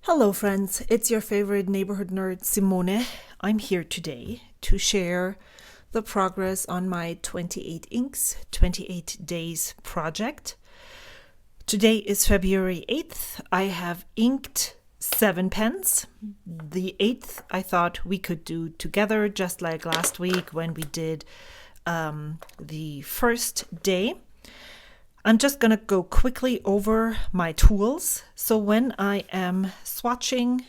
Hello friends, it's your favorite neighborhood nerd Simone. I'm here today to share the progress on my 28 inks, 28 days project. Today is February 8th. I have inked 7 pens. The 8th I thought we could do together, just like last week when we did the first day. I'm just going to go quickly over my tools. So when I am swatching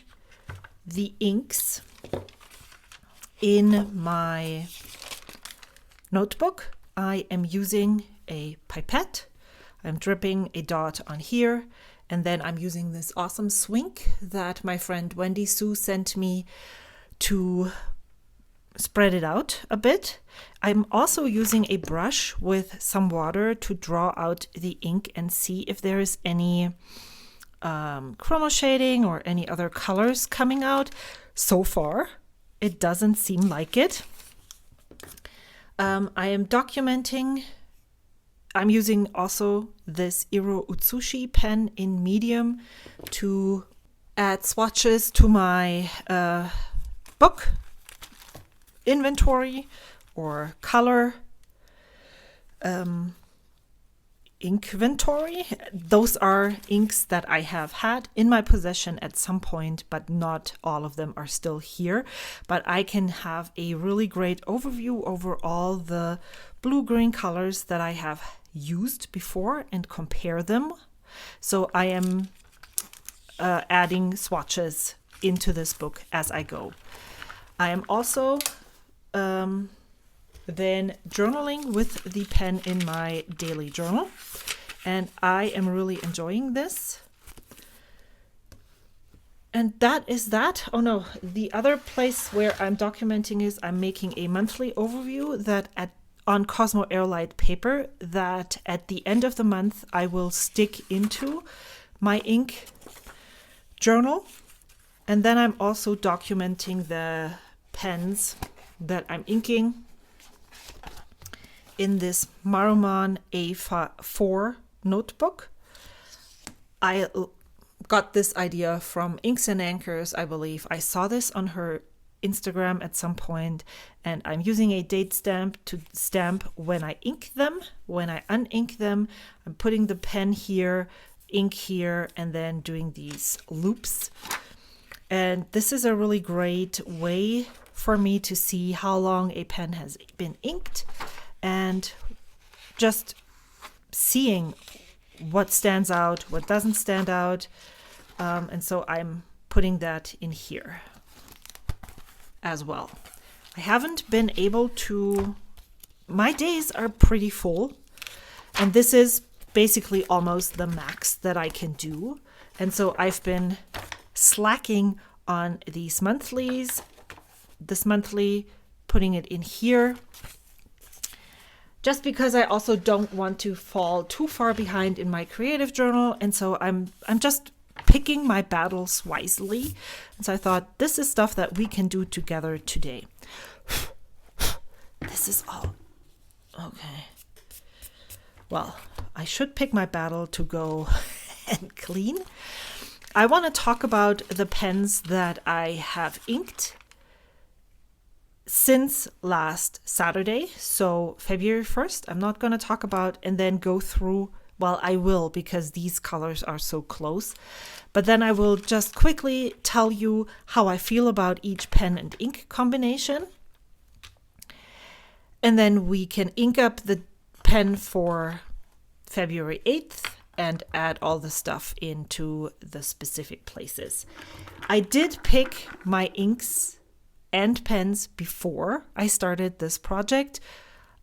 the inks in my notebook, I am using a pipette. I'm dripping a dot on here, and then I'm using this awesome swink that my friend Wendy Sue sent me to spread it out a bit. I'm also using a brush with some water to draw out the ink and see if there is any chromo shading or any other colors coming out. So far, it doesn't seem like it. I am documenting. I'm using also this Iro Utsushi pen in medium to add swatches to my book inventory or color inventory. Those are inks that I have had in my possession at some point, but not all of them are still here. But I can have a really great overview over all the blue-green colors that I have used before and compare them. So I am adding swatches into this book as I go. I am also then journaling with the pen in my daily journal, and I am really enjoying this. And that is that. Oh no, the other place where I'm documenting is I'm making a monthly overview that on Cosmo Airlight paper that at the end of the month I will stick into my ink journal. And then I'm also documenting the pens that I'm inking in this Maruman A4 notebook. I got this idea from Inks and Anchors, I believe. I saw this on her Instagram at some point, and I'm using a date stamp to stamp when I ink them. When I unink them, I'm putting the pen here, ink here, and then doing these loops. And this is a really great way for me to see how long a pen has been inked and just seeing what stands out, what doesn't stand out. And so I'm putting that in here as well. I haven't been able to, my days are pretty full, and this is basically almost the max that I can do. And so I've been slacking on these monthlies, this monthly, putting it in here, just because I also don't want to fall too far behind in my creative journal. And so I'm just picking my battles wisely. And so I thought this is stuff that we can do together today. This is all okay. Well, I should pick my battle to go and clean. I want to talk about the pens that I have inked since last Saturday, so February 1st. I'm not going to talk about and then go through, well, I will, because these colors are so close, but then I will just quickly tell you how I feel about each pen and ink combination, and then we can ink up the pen for February 8th and add all the stuff into the specific places. I did pick my inks and pens before I started this project.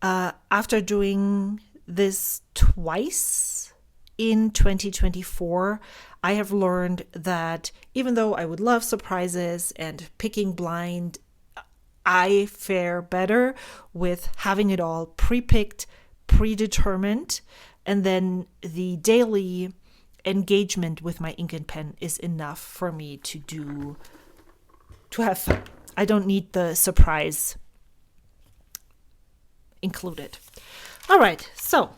After doing this twice in 2024, I have learned that even though I would love surprises and picking blind, I fare better with having it all pre-picked, predetermined, and then the daily engagement with my ink and pen is enough for me to have fun. I don't need the surprise included. All right, so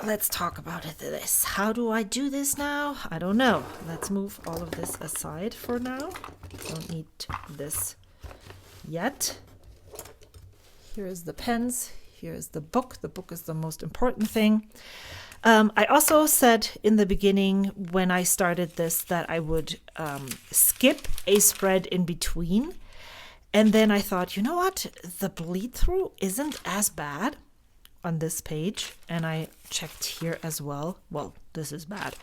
let's talk about this. How do I do this now? I don't know. Let's move all of this aside for now. Don't need this yet. Here is the pens. Here is the book. The book is the most important thing. I also said in the beginning when I started this that I would skip a spread in between. And then I thought, you know what? The bleed through isn't as bad on this page. And I checked here as well. Well, this is bad.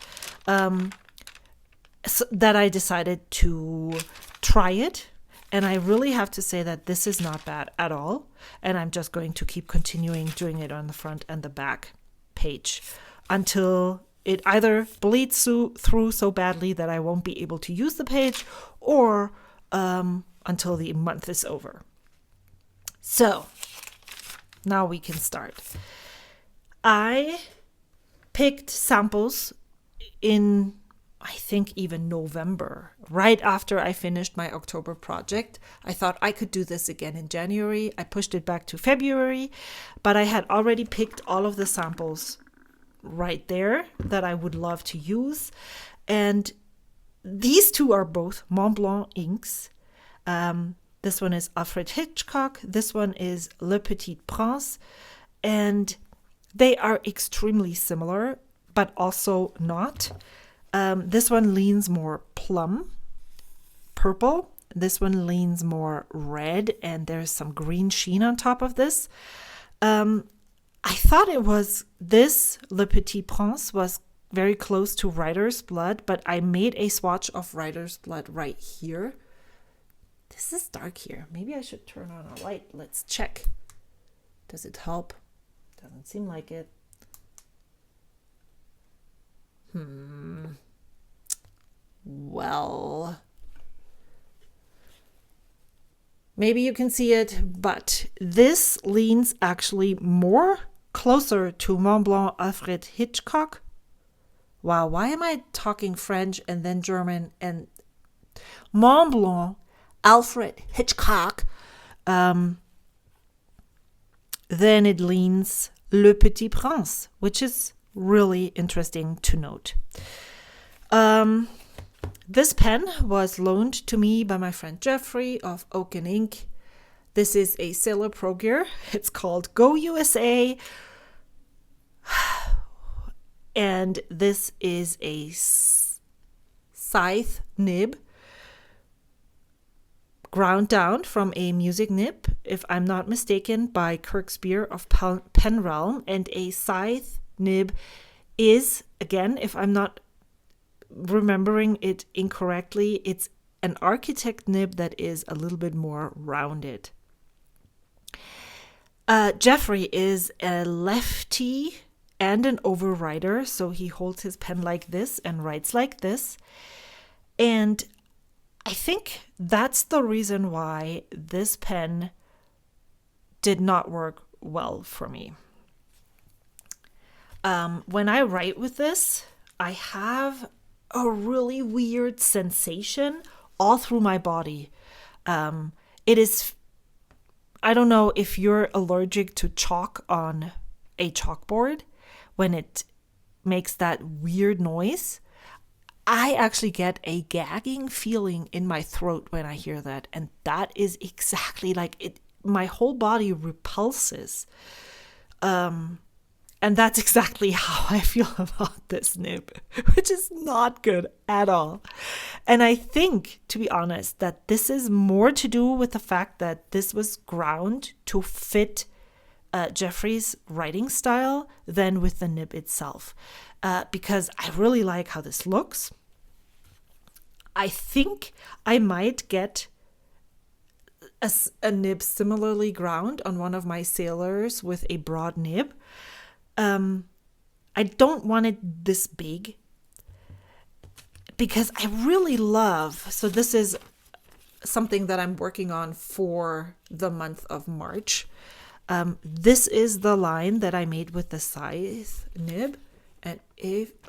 So that I decided to try it. And I really have to say that this is not bad at all. And I'm just going to keep continuing doing it on the front and the back page until it either bleeds through so badly that I won't be able to use the page, or until the month is over. So now we can start. I picked samples in, I think, even November, right after I finished my October project. I thought I could do this again in January. I pushed it back to February, but I had already picked all of the samples right there that I would love to use. And these two are both Mont Blanc inks. This one is Alfred Hitchcock. This one is Le Petit Prince. And they are extremely similar, but also not. This one leans more plum, purple. This one leans more red, and there's some green sheen on top of this. I thought it was this, Le Petit Prince, was very close to Writer's Blood, but I made a swatch of Writer's Blood right here. This is dark here. Maybe I should turn on a light. Let's check. Does it help? Doesn't seem like it. Well, maybe you can see it, but this leans actually more closer to Mont Blanc Alfred Hitchcock. Wow, why am I talking French and then German? And Mont Blanc Alfred Hitchcock, then it leans Le Petit Prince, which is really interesting to note. This pen was loaned to me by my friend Jeffrey of Oak and Ink. This is a Sailor Pro Gear. It's called Go USA. And this is a scythe nib, ground down from a music nib, if I'm not mistaken, by Kirk Spear of Pen Realm. And a scythe nib is, again, if I'm not remembering it incorrectly, it's an architect nib that is a little bit more rounded. Jeffrey is a lefty and an overwriter, so he holds his pen like this and writes like this. And I think that's the reason why this pen did not work well for me. When I write with this, I have a really weird sensation all through my body. It is, I don't know if you're allergic to chalk on a chalkboard when it makes that weird noise. I actually get a gagging feeling in my throat when I hear that. And that is exactly like it. My whole body repulses. And that's exactly how I feel about this nib, which is not good at all. And I think, to be honest, that this is more to do with the fact that this was ground to fit Jeffrey's writing style than with the nib itself. Because I really like how this looks. I think I might get a nib similarly ground on one of my sailors with a broad nib. I don't want it this big because I really love, so this is something that I'm working on for the month of March. This is the line that I made with the scythe nib. And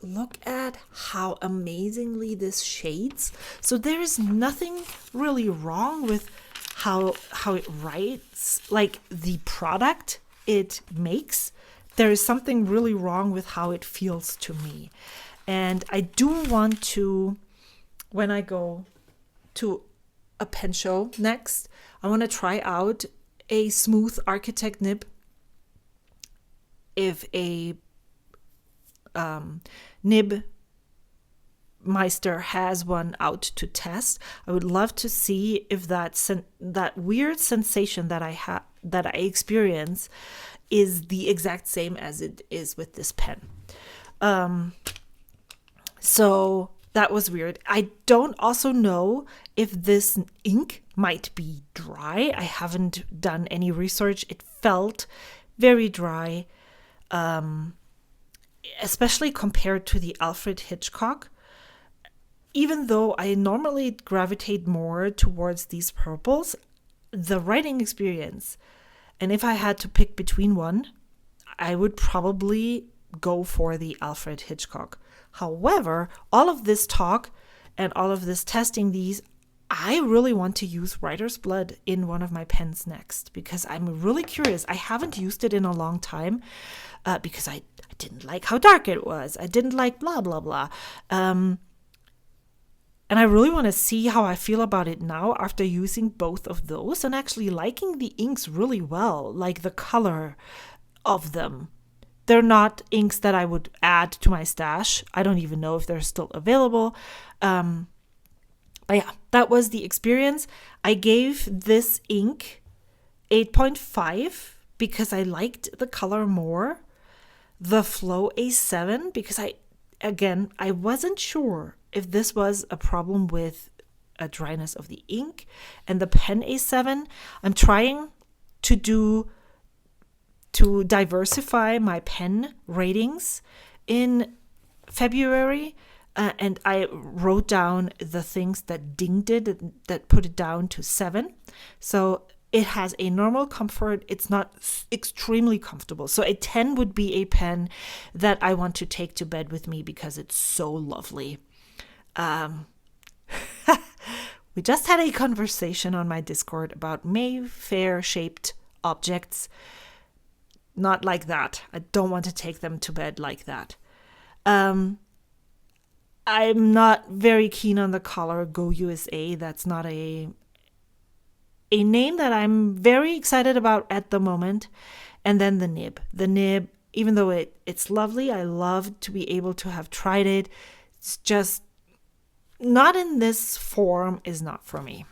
look at how amazingly this shades. So there is nothing really wrong with how it writes, like the product it makes. there is something really wrong with how it feels to me. And I do want to, when I go to a pen show next, I want to try out a smooth architect nib. If a nib meister has one out to test, I would love to see if that weird sensation that I experience is the exact same as it is with this pen. So that was weird. I don't also know if this ink might be dry. I haven't done any research. It felt very dry, especially compared to the Alfred Hitchcock. Even though I normally gravitate more towards these purples, the writing experience, and if I had to pick between one, I would probably go for the Alfred Hitchcock. However, all of this talk and all of this testing these, I really want to use writer's blood in one of my pens next because I'm really curious. I haven't used it in a long time because I didn't like how dark it was. I didn't like blah, blah, blah. And I really want to see how I feel about it now after using both of those and actually liking the inks really well, like the color of them. They're not inks that I would add to my stash. I don't even know if they're still available. But yeah, that was the experience. I gave this ink 8.5 because I liked the color more. The Flow A7 because I wasn't sure if this was a problem with a dryness of the ink. And the Pen A7, I'm trying to diversify my pen ratings in February. And I wrote down the things that dinged it, that put it down to 7. So it has a normal comfort. It's not extremely comfortable. So a 10 would be a pen that I want to take to bed with me because it's so lovely. We just had a conversation on my Discord about Mayfair-shaped objects. Not like that. I don't want to take them to bed like that. I'm not very keen on the color Go USA. That's not a name that I'm very excited about at the moment. And then the nib. The nib, even though it's lovely, I love to be able to have tried it. It's just not in this form is not for me.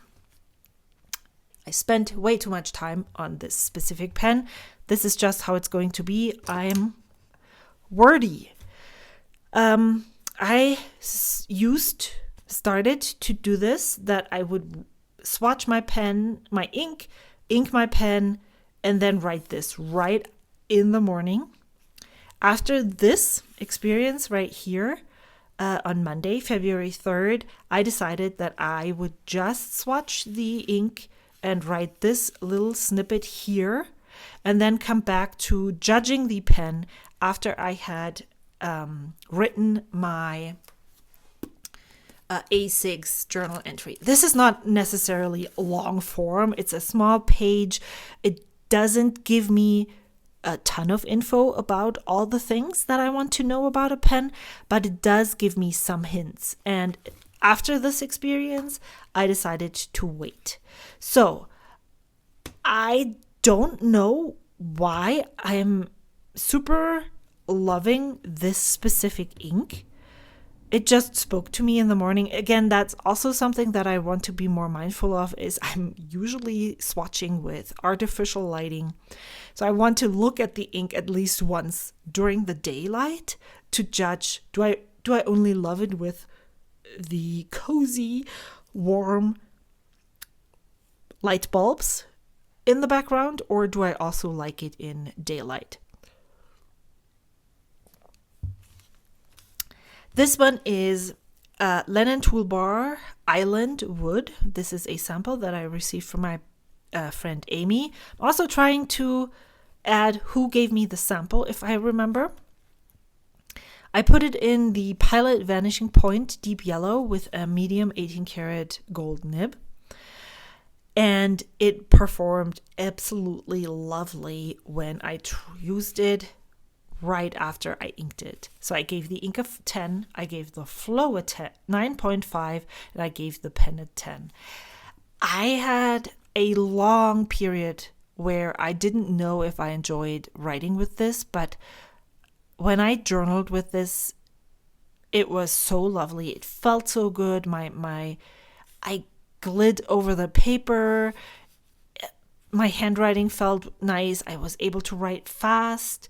I spent way too much time on this specific pen. This is just how it's going to be. I'm wordy. I started to do this, that I would swatch my pen, my ink my pen, and then write this right in the morning. After this experience right here, on Monday, February 3rd, I decided that I would just swatch the ink and write this little snippet here, and then come back to judging the pen after I had written my A6 journal entry. This is not necessarily long form. It's a small page. It doesn't give me a ton of info about all the things that I want to know about a pen, but it does give me some hints. And after this experience, I decided to wait. So I don't know why I'm super loving this specific ink. It just spoke to me in the morning. Again, that's also something that I want to be more mindful of, is I'm usually swatching with artificial lighting. So I want to look at the ink at least once during the daylight to judge, do I only love it with the cozy, warm light bulbs in the background, or do I also like it in daylight? This one is Lennon Toolbar Island Wood. This is a sample that I received from my friend Amy. I'm also trying to add who gave me the sample, if I remember. I put it in the Pilot Vanishing Point Deep Yellow with a medium 18 karat gold nib. And it performed absolutely lovely when I used it right after I inked it. So I gave the ink a 10, I gave the flow a 10, 9.5, and I gave the pen a 10. I had a long period where I didn't know if I enjoyed writing with this, but when I journaled with this, it was so lovely. It felt so good. I glid over the paper. My handwriting felt nice. I was able to write fast.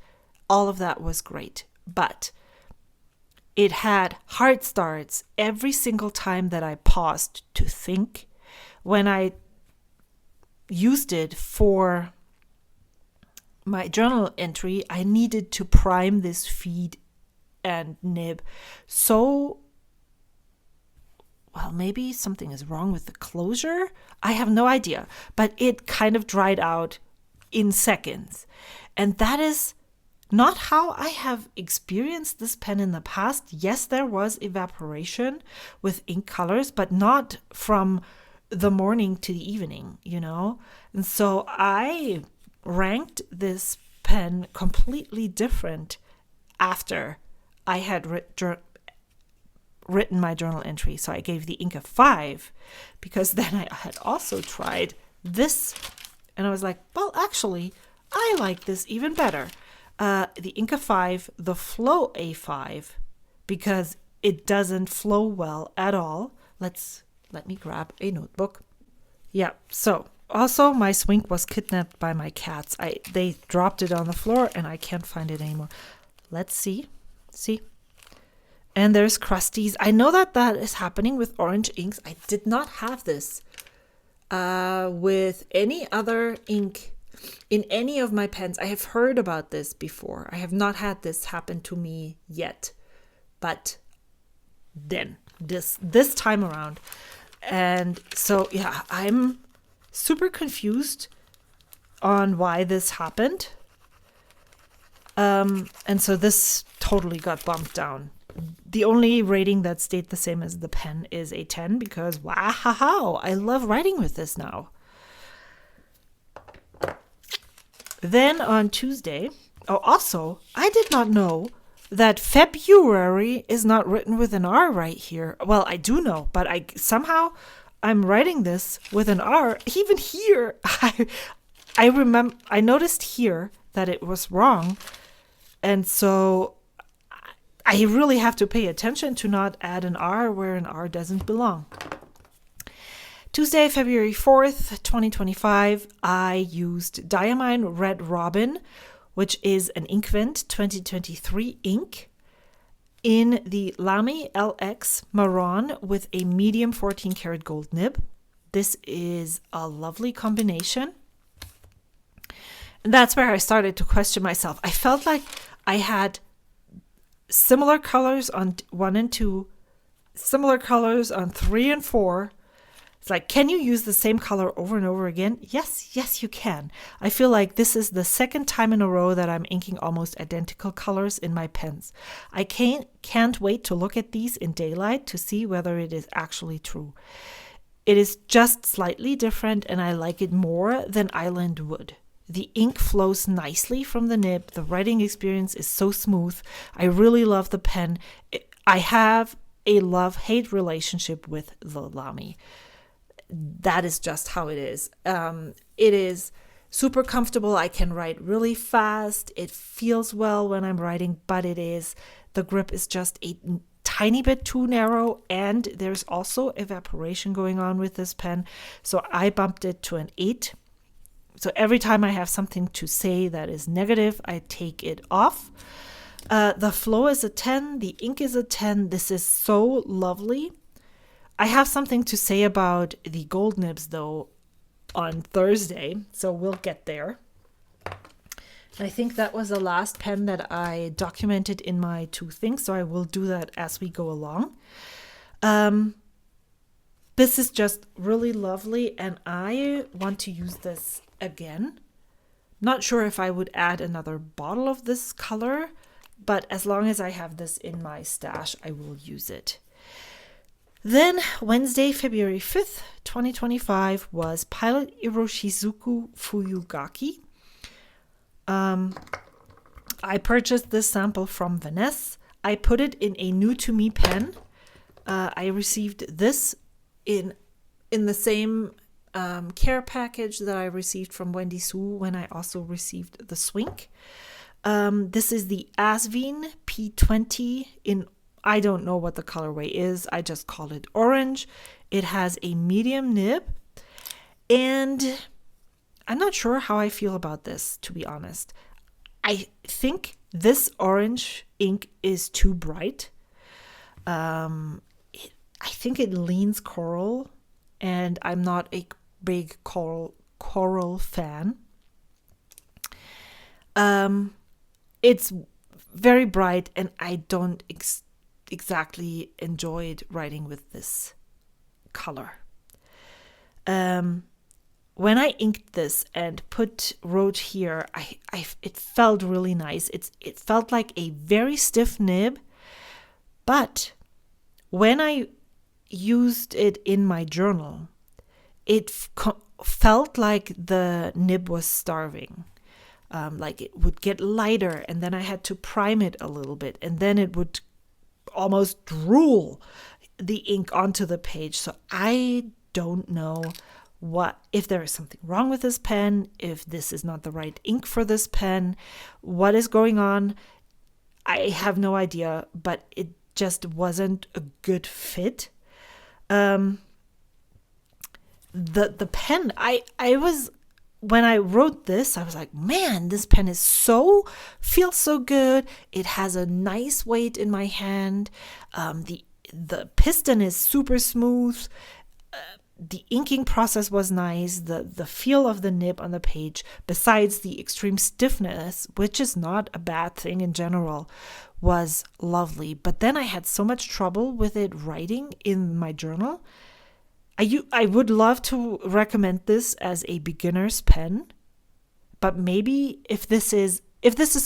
All of that was great. But it had hard starts every single time that I paused to think. When I used it for my journal entry, I needed to prime this feed and nib. So, well, maybe something is wrong with the closure. I have no idea, but it kind of dried out in seconds. And that is not how I have experienced this pen in the past. Yes, there was evaporation with ink colors, but not from the morning to the evening, And so I ranked this pen completely different after I had written my journal entry. So I gave the ink a 5 because then I had also tried this and I was like, well, actually, I like this even better. The ink a 5, the flow a 5, because it doesn't flow well at all. Let me grab a notebook. Yeah, so also my swink was kidnapped by my cats. They dropped it on the floor and I can't find it anymore. Let's see. And there's crusties. I know that is happening with orange inks. I did not have this with any other ink in any of my pens. I have heard about this before. I have not had this happen to me yet. But then, this time around. And so, yeah, I'm super confused on why this happened. And so this totally got bumped down. The only rating that stayed the same as the pen is a 10 because wow, I love writing with this now. Then on Tuesday, also, I did not know that February is not written with an R right here. Well, I do know, but I'm writing this with an R. Even here, I noticed here that it was wrong. And so I really have to pay attention to not add an R where an R doesn't belong. Tuesday, February 4th, 2025, I used Diamine Red Robin, which is an Inkvent 2023 ink, in the Lamy LX Marron with a medium 14 karat gold nib. This is a lovely combination. And that's where I started to question myself. I felt like I had similar colors on 1 and 2, similar colors on 3 and 4. It's like, can you use the same color over and over again? Yes, you can. I feel like this is the second time in a row that I'm inking almost identical colors in my pens. I can't wait to look at these in daylight to see whether it is actually true. It is just slightly different and I like it more than Island would. The ink flows nicely from the nib. The writing experience is so smooth. I really love the pen. I have a love-hate relationship with the Lamy. That is just how it is. It is super comfortable. I can write really fast. It feels well when I'm writing, but the grip is just a tiny bit too narrow, and there's also evaporation going on with this pen. So I bumped it to an 8. So every time I have something to say that is negative, I take it off. The flow is a 10. The ink is a 10. This is so lovely. I have something to say about the gold nibs, though, on Thursday, so we'll get there. I think that was the last pen that I documented in my 2 things, so I will do that as we go along. This is just really lovely, and I want to use this again. Not sure if I would add another bottle of this color, but as long as I have this in my stash, I will use it. Then Wednesday, February 5th, 2025 was Pilot Iroshizuku Fuyugaki. I purchased this sample from Vanessa. I put it in a new to me pen. I received this in the same care package that I received from Wendy Sue when I also received the Swink. This is the Asveen P20 in, I don't know what the colorway is. I just call it orange. It has a medium nib, and I'm not sure how I feel about this, to be honest. I think this orange ink is too bright. I think it leans coral, and I'm not a big coral fan. It's very bright, and I don't exactly enjoyed writing with this color. When I inked this and wrote here, it felt really nice. It felt like a very stiff nib, but when I used it in my journal, it felt like the nib was starving. Like it would get lighter, and then I had to prime it a little bit, and then it would almost drool the ink onto the page. So I don't know if there is something wrong with this pen, if this is not the right ink for this pen, what is going on. I have no idea, but it just wasn't a good fit. The pen, when I wrote this, I was like, man, this pen feels so good. It has a nice weight in my hand. The piston is super smooth. The inking process was nice. The feel of the nib on the page, besides the extreme stiffness, which is not a bad thing in general, was lovely. But then I had so much trouble with it writing in my journal. I would love to recommend this as a beginner's pen, but maybe if this is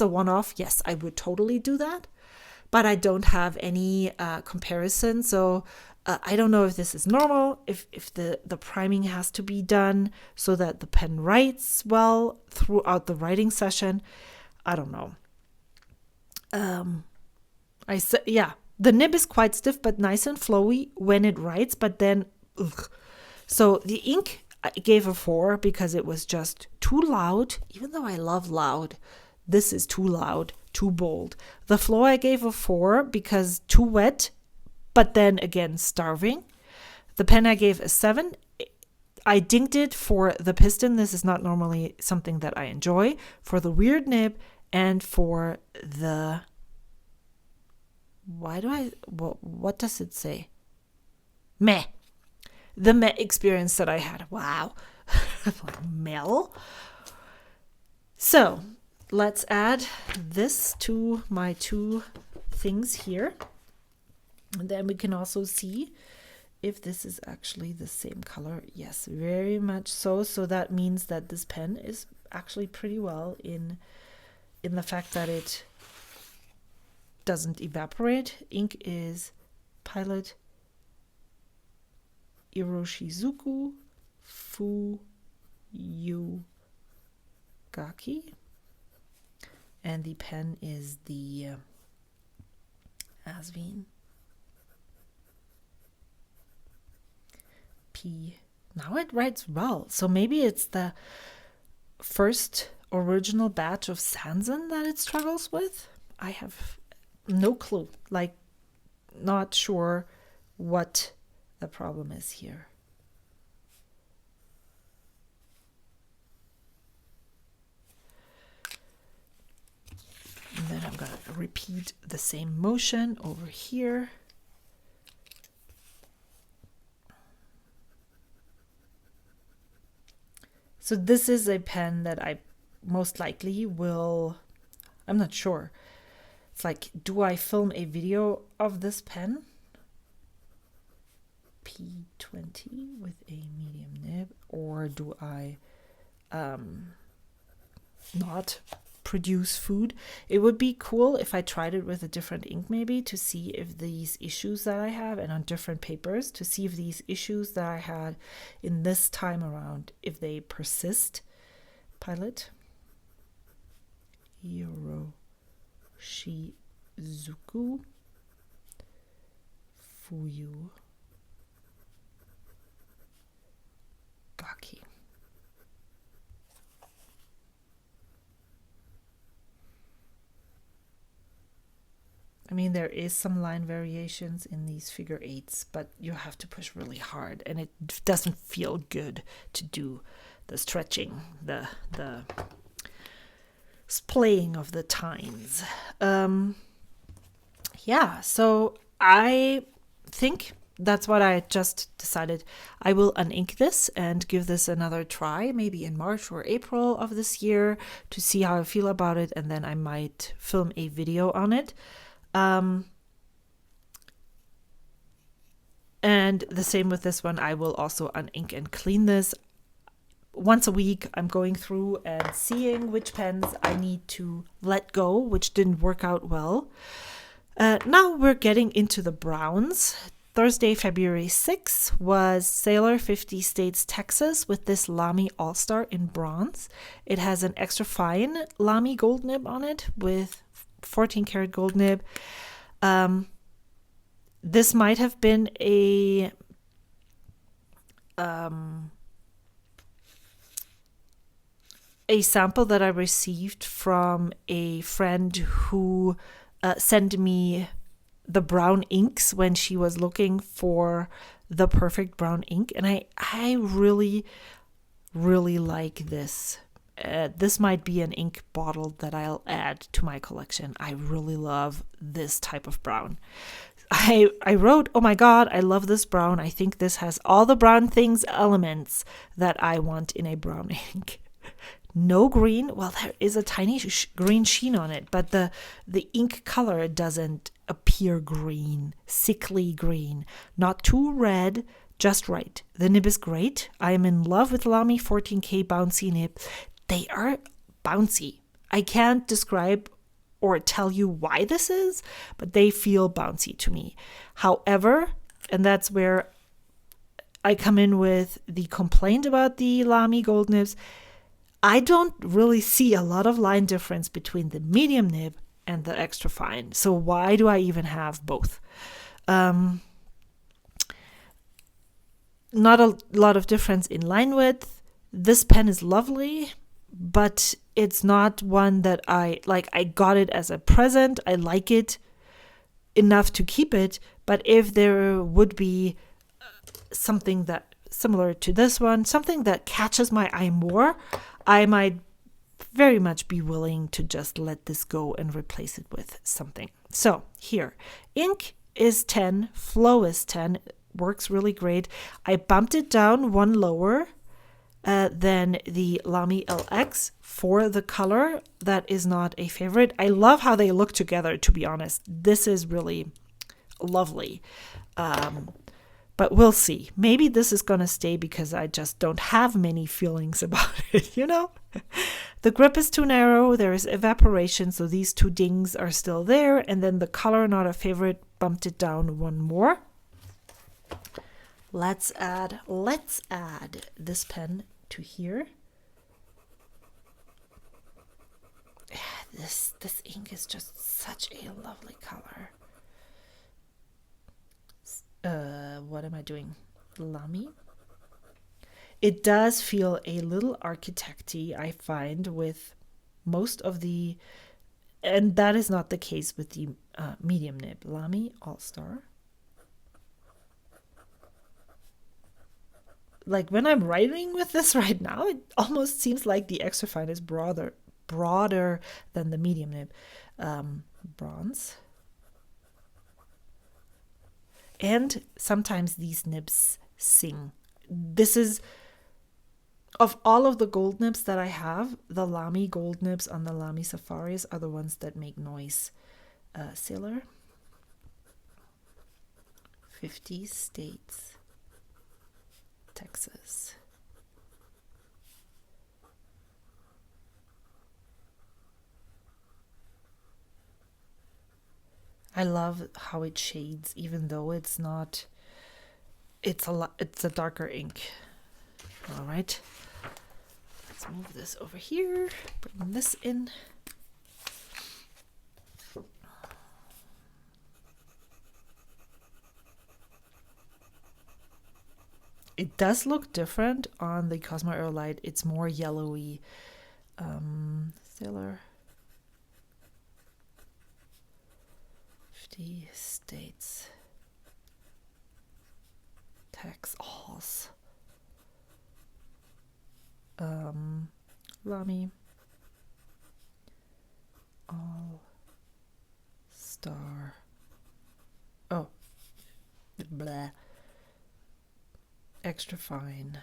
a one-off, yes, I would totally do that. But I don't have any comparison, so I don't know if this is normal, if the priming has to be done so that the pen writes well throughout the writing session. I don't know. The nib is quite stiff but nice and flowy when it writes, but then so the ink I gave a 4 because it was just too loud. Even though I love loud, this is too loud, too bold. The flow I gave a 4 because too wet, but then again starving. The pen I gave a 7. I dinked it for the piston. This is not normally something that I enjoy. For the weird nib and for the what does it say? Meh. The meh experience that I had. Wow. Mel. So let's add this to my 2 things here. And then we can also see if this is actually the same color. Yes, very much so. So that means that this pen is actually pretty well in the fact that it doesn't evaporate. Ink is Pilot Iroshizuku Fuyugaki. And the pen is the Asveen P. Now it writes well. So maybe it's the first original batch of Sanzen that it struggles with. I have no clue. Like, not sure what the problem is here. And then I'm going to repeat the same motion over here. So this is a pen that I most likely will, I'm not sure. It's like, do I film a video of this pen? P20 with a medium nib, or do I not produce food? It would be cool if I tried it with a different ink, maybe, to see if these issues that I have, and on different papers, to see if these issues that I had in this time around, if they persist. Pilot Shizuku Fuyu Gaki. I mean, there is some line variations in these figure eights, but you have to push really hard, and it doesn't feel good to do the stretching, the splaying of the tines. Yeah, so I think that's what I just decided. I will unink this and give this another try, maybe in March or April of this year, to see how I feel about it, and then I might film a video on it. And the same with this one. I will also unink and clean this. Once a week, I'm going through and seeing which pens I need to let go, which didn't work out well. Now we're getting into the browns. Thursday, February 6th was Sailor 50 States, Texas with this Lamy All-Star in bronze. It has an extra fine Lamy gold nib on it with 14 karat gold nib. This might have been a sample that I received from a friend who sent me the brown inks when she was looking for the perfect brown ink, and I really, really like this. This might be an ink bottle that I'll add to my collection. I really love this type of brown. I wrote, oh my God, I love this brown. I think this has all the brown things, elements that I want in a brown ink. No green. Well, there is a tiny green sheen on it, but the ink color doesn't appear green, sickly green. Not too red, just right. The nib is great. I am in love with Lamy 14K bouncy nib. They are bouncy. I can't describe or tell you why this is, but they feel bouncy to me. However, and that's where I come in with the complaint about the Lamy gold nibs, I don't really see a lot of line difference between the medium nib and the extra fine. So why do I even have both? Not a lot of difference in line width. This pen is lovely, but it's not one that I like. I got it as a present. I like it enough to keep it. But if there would be something that similar to this one, something that catches my eye more, I might very much be willing to just let this go and replace it with something. So here, ink is 10, flow is 10, works really great. I bumped it down one lower than the Lamy LX for the color. That is not a favorite. I love how they look together, to be honest. This is really lovely. But we'll see. Maybe this is going to stay because I just don't have many feelings about it, you know? The grip is too narrow. There is evaporation, so these two dings are still there. And then the color, not a favorite, bumped it down one more. Let's add this pen to here. This ink is just such a lovely color. What am I doing? Lamy. It does feel a little architecty, I find, with most of the, and that is not the case with the medium nib. Lamy All-Star. Like when I'm writing with this right now, it almost seems like the extra fine is broader than the medium nib. Bronze. And sometimes these nibs sing. This is, of all of the gold nibs that I have, the Lamy gold nibs on the Lamy Safaris are the ones that make noise. Sailor 50 States, Texas. I love how it shades, even though it's not, it's a darker ink. All right, let's move this over here, bring this in. It does look different on the Cosmo Aerolite. It's more yellowy. Sailor 50 states. Tax alls. Lamy. All star. Oh. Blah. Extra fine.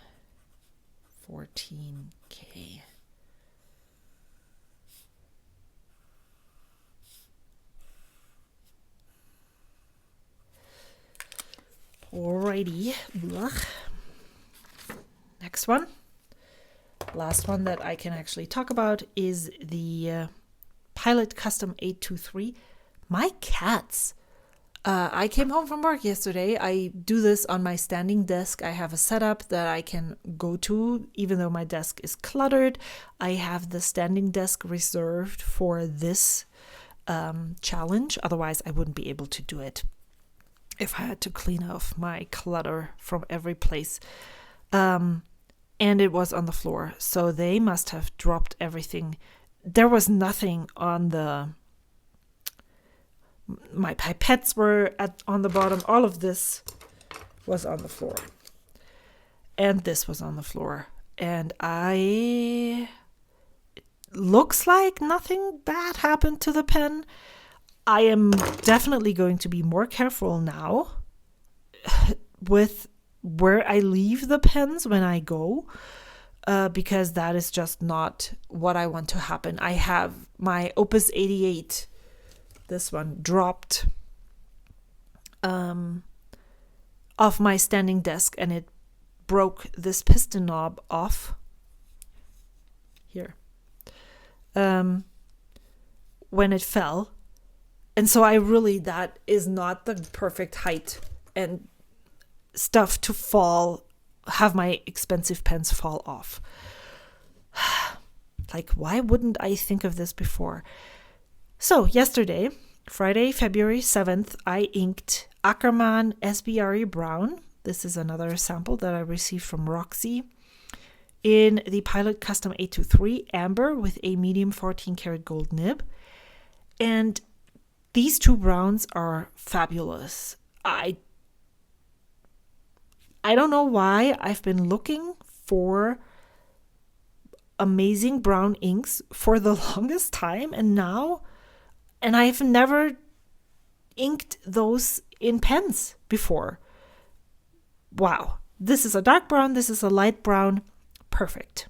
14K. Alrighty. Blah. Next one. Last one that I can actually talk about is the Pilot Custom 823. My cats. I came home from work yesterday. I do this on my standing desk. I have a setup that I can go to, even though my desk is cluttered. I have the standing desk reserved for this challenge. Otherwise, I wouldn't be able to do it if I had to clean off my clutter from every place. And it was on the floor. So they must have dropped everything. There was nothing on the... My pipettes were on the bottom. All of this was on the floor. And this was on the floor. And it looks like nothing bad happened to the pen. I am definitely going to be more careful now with where I leave the pens when I go. Because that is just not what I want to happen. I have my Opus 88. This one dropped off my standing desk, and it broke this piston knob off here when it fell. And so that is not the perfect height and stuff to have my expensive pens fall off. Like, why wouldn't I think of this before? So yesterday, Friday, February 7th, I inked Ackerman SBRE Brown. This is another sample that I received from Roxy in the Pilot Custom 823 Amber with a medium 14 karat gold nib. And these two browns are fabulous. I don't know why I've been looking for amazing brown inks for the longest time, and I've never inked those in pens before. Wow. This is a dark brown. This is a light brown. Perfect.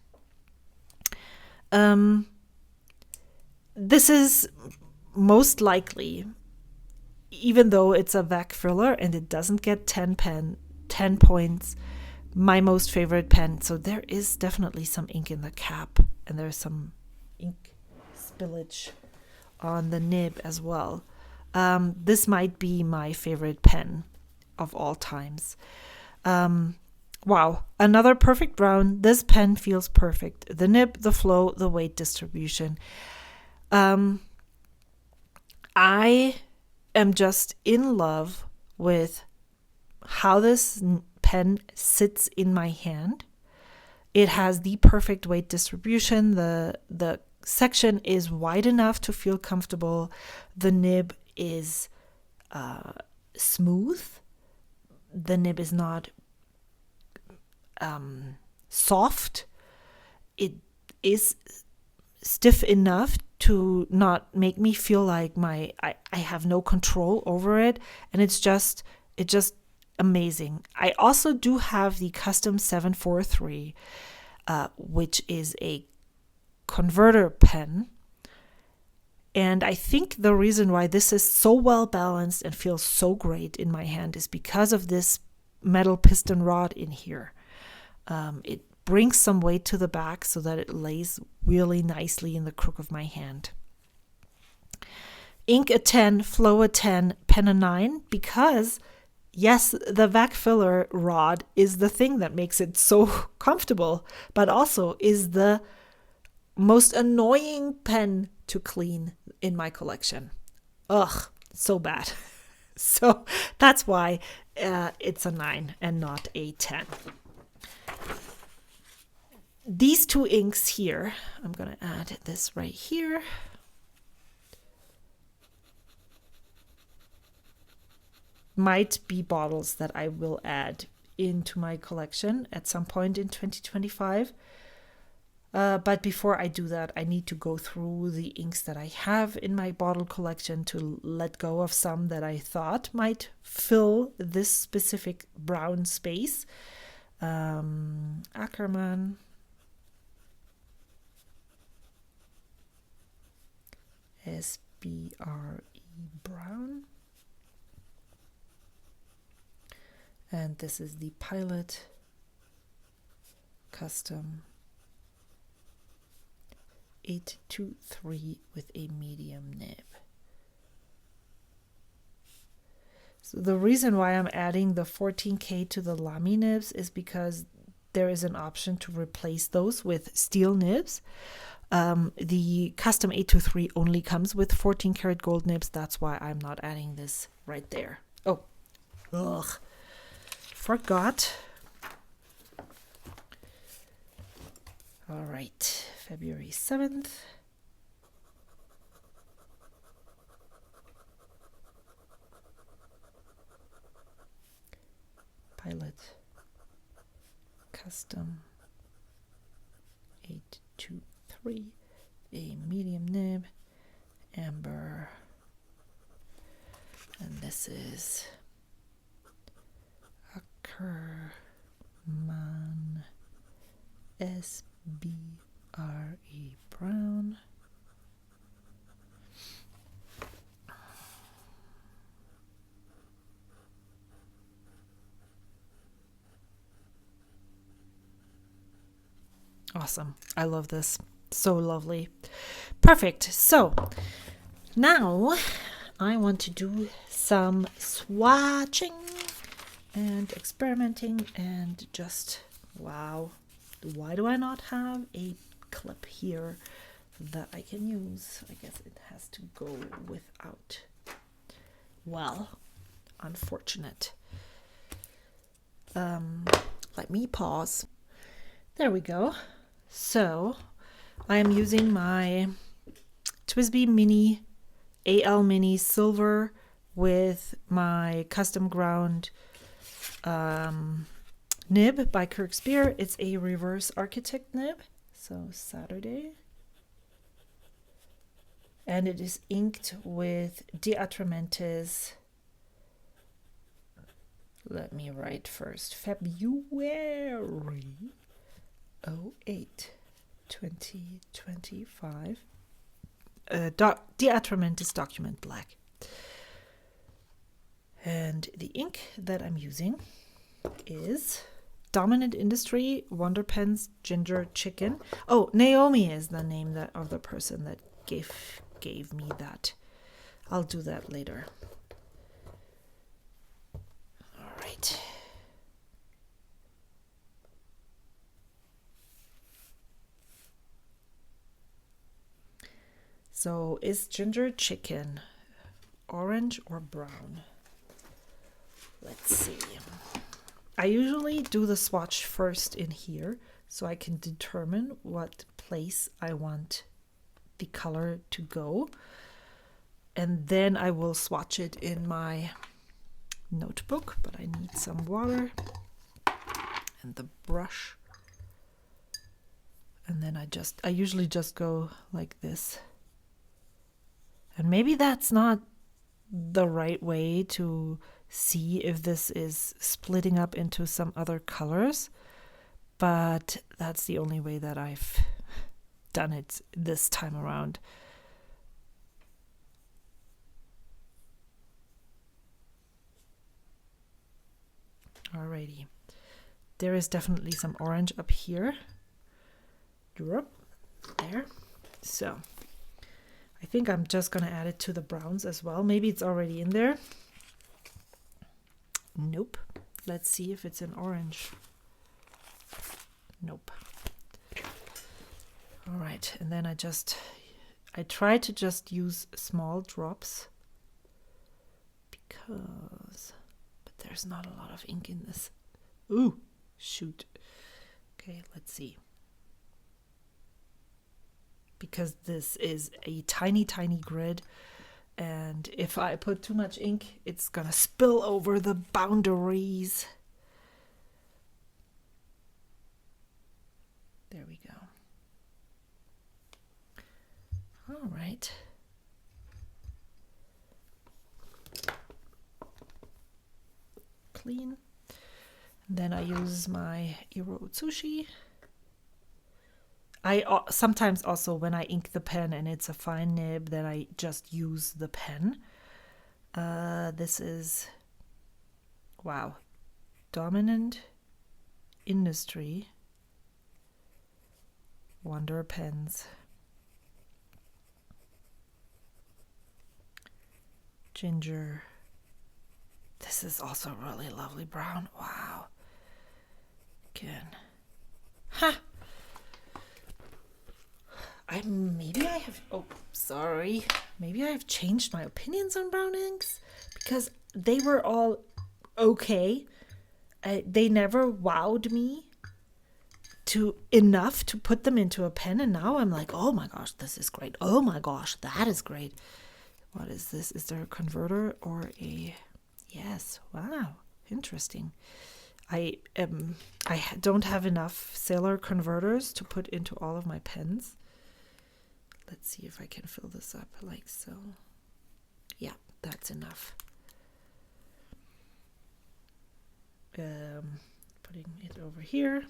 This is most likely, even though it's a VAC filler and it doesn't get 10 points, my most favorite pen. So there is definitely some ink in the cap, and there's some ink spillage on the nib as well. This might be my favorite pen of all times. Wow, another perfect brown. This pen feels perfect. The nib, the flow, the weight distribution. I am just in love with how this pen sits in my hand. It has the perfect weight distribution. The section is wide enough to feel comfortable. The nib is smooth. The nib is not soft. It is stiff enough to not make me feel like I have no control over it, and it's just amazing. I also do have the Custom 743, which is a converter pen. And I think the reason why this is so well balanced and feels so great in my hand is because of this metal piston rod in here. It brings some weight to the back so that it lays really nicely in the crook of my hand. Ink a 10, flow a 10, pen a 9, because yes, the VAC filler rod is the thing that makes it so comfortable, but also is the most annoying pen to clean in my collection. Ugh, so bad. So that's why it's a 9 and not a 10. these two inks here, I'm going to add this right here. Might be bottles that I will add into my collection at some point in 2025. But before I do that, I need to go through the inks that I have in my bottle collection to let go of some that I thought might fill this specific brown space. Ackerman. SBRE Brown. And this is the Pilot Custom 823 with a medium nib. So the reason why I'm adding the 14K to the Lamy nibs is because there is an option to replace those with steel nibs. The custom 823 only comes with 14 karat gold nibs. That's why I'm not adding this right there. Oh, ugh, forgot. All right, February 7th. Pilot Custom 823, a medium nib, amber, and this is Ackerman SBRE Brown. Awesome. I love this. So lovely. Perfect. So now I want to do some swatching and experimenting and just, wow. Why do I not have a clip here that I can use? I guess it has to go without. Well, unfortunate. Let me pause. There we go. So I am using my TWSBI Mini AL Mini Silver with my custom ground nib by Kirkspear. It's a reverse architect nib, so Saturday. And it is inked with De Atramentis. Let me write first. February 08, 2025. De Atramentis Document Black. And the ink that I'm using is Dominant Industry Wonder Pens Ginger Chicken. Oh, Naomi is the name of the person that gave me that. I'll do that later. All right. So is ginger chicken orange or brown? Let's see. I usually do the swatch first in here so I can determine what place I want the color to go. And then I will swatch it in my notebook, but I need some water and the brush. And then I usually just go like this. And maybe that's not the right way to see if this is splitting up into some other colors, but that's the only way that I've done it this time around. Alrighty, there is definitely some orange up here. There. So I think I'm just gonna add it to the browns as well. Maybe it's already in there. Nope. Let's see if it's in orange. Nope. All right, and then I try to just use small drops but there's not a lot of ink in this. Ooh, shoot. Okay, let's see. because this is a tiny, tiny grid. And if I put too much ink, it's gonna spill over the boundaries. There we go. All right. Clean. Then I use my Iro Utsushi. I sometimes also, when I ink the pen and it's a fine nib, then I just use the pen. This is, wow, Dominant Industry Wonder Pens. Ginger. This is also really lovely brown. Wow. Again. Ha! Maybe I have, oh, sorry. Maybe I have changed my opinions on brown inks because they were all okay. They never wowed me enough to put them into a pen, and now I'm like, oh my gosh, this is great. Oh my gosh, that is great. What is this? Is there a converter or a... Yes, wow, interesting. I don't have enough Sailor converters to put into all of my pens. Let's see if I can fill this up like so. Yeah, that's enough. Putting it over here.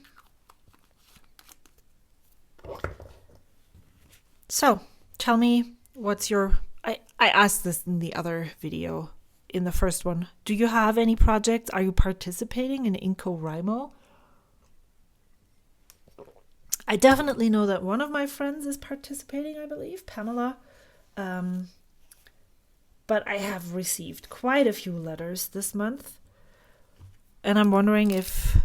So, tell me, what's your... I asked this in the other video, in the first one. Do you have any projects? Are you participating in INKORAIMO? I definitely know that one of my friends is participating, I believe, Pamela. But I have received quite a few letters this month. And I'm wondering if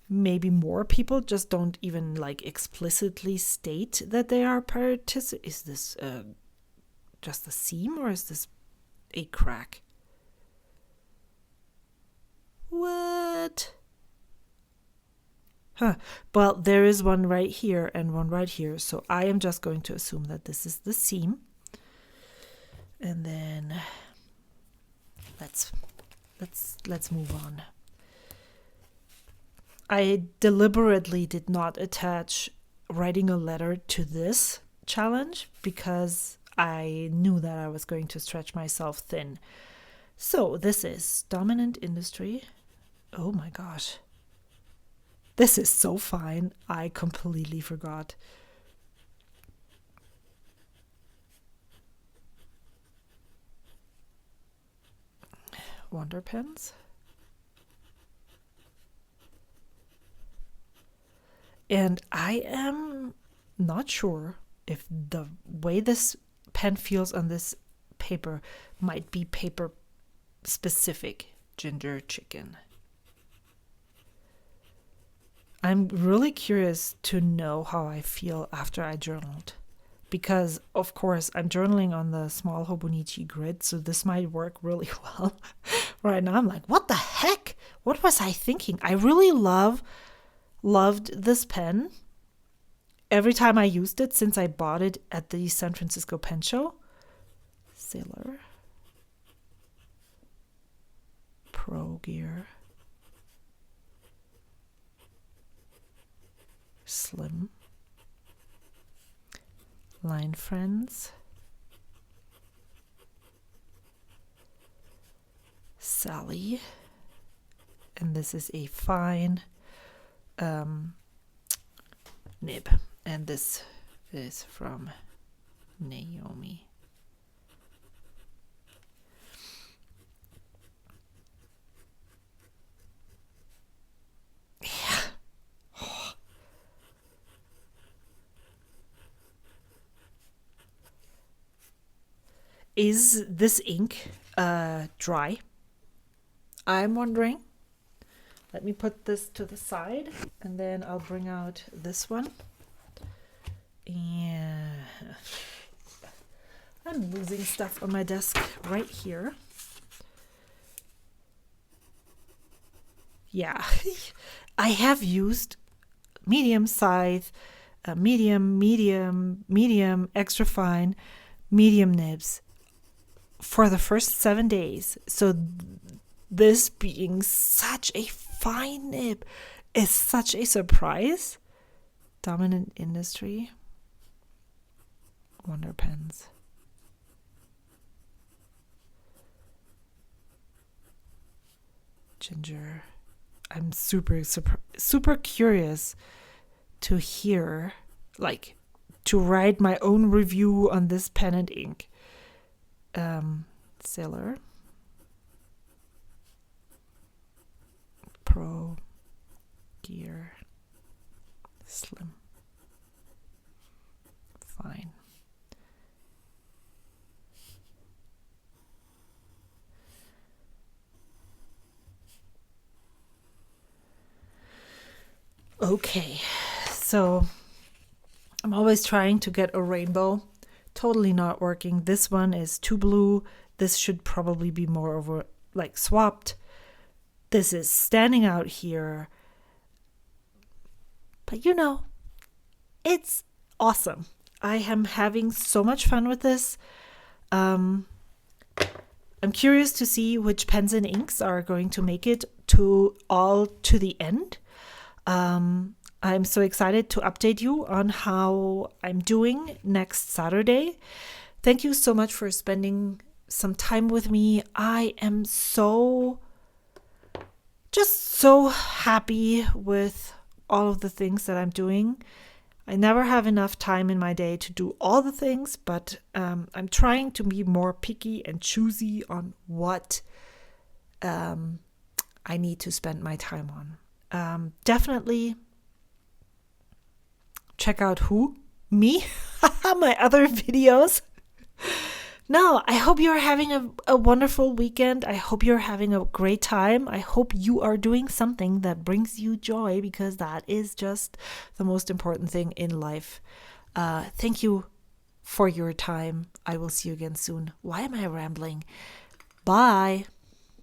maybe more people just don't even like explicitly state that they are participating. Is this just a seam or is this a crack? What? Huh. Well, there is one right here and one right here. So I am just going to assume that this is the seam. And then let's move on. I deliberately did not attach writing a letter to this challenge because I knew that I was going to stretch myself thin. So this is Dominant Industry. Oh my gosh. This is so fine. I completely forgot. Wonder pens. And I am not sure if the way this pen feels on this paper might be paper specific. Ginger chicken. I'm really curious to know how I feel after I journaled. Because, of course, I'm journaling on the small Hobonichi grid, so this might work really well. Right now, I'm like, what the heck? What was I thinking? I really loved this pen. Every time I used it since I bought it at the San Francisco Pen Show. Sailor. Pro Gear. Slim. Line Friends. Sally. And this is a fine nib. And this is from Naomi. Is this ink dry? I'm wondering. Let me put this to the side and then I'll bring out this one. And I'm losing stuff on my desk right here. Yeah, I have used medium scythe, medium, medium, medium, extra fine, medium nibs for the first 7 days. So this being such a fine nib is such a surprise. Dominant industry. Wonder pens. Ginger. I'm super curious to hear, like, to write my own review on this pen and ink. Sailor. Pro. Gear. Slim. Fine. Okay, so I'm always trying to get a rainbow. Totally not working. This one is too blue. This should probably be more over, like, swapped. This is standing out here. But you know, it's awesome. I am having so much fun with this. I'm curious to see which pens and inks are going to make it to the end. I'm so excited to update you on how I'm doing next Saturday. Thank you so much for spending some time with me. I am just so happy with all of the things that I'm doing. I never have enough time in my day to do all the things, but I'm trying to be more picky and choosy on what I need to spend my time on. Definitely check out me, my other videos. No, I hope you're having a wonderful weekend. I hope you're having a great time. I hope you are doing something that brings you joy, because that is just the most important thing in life. Thank you for your time. I will see you again soon. Why am I rambling? Bye.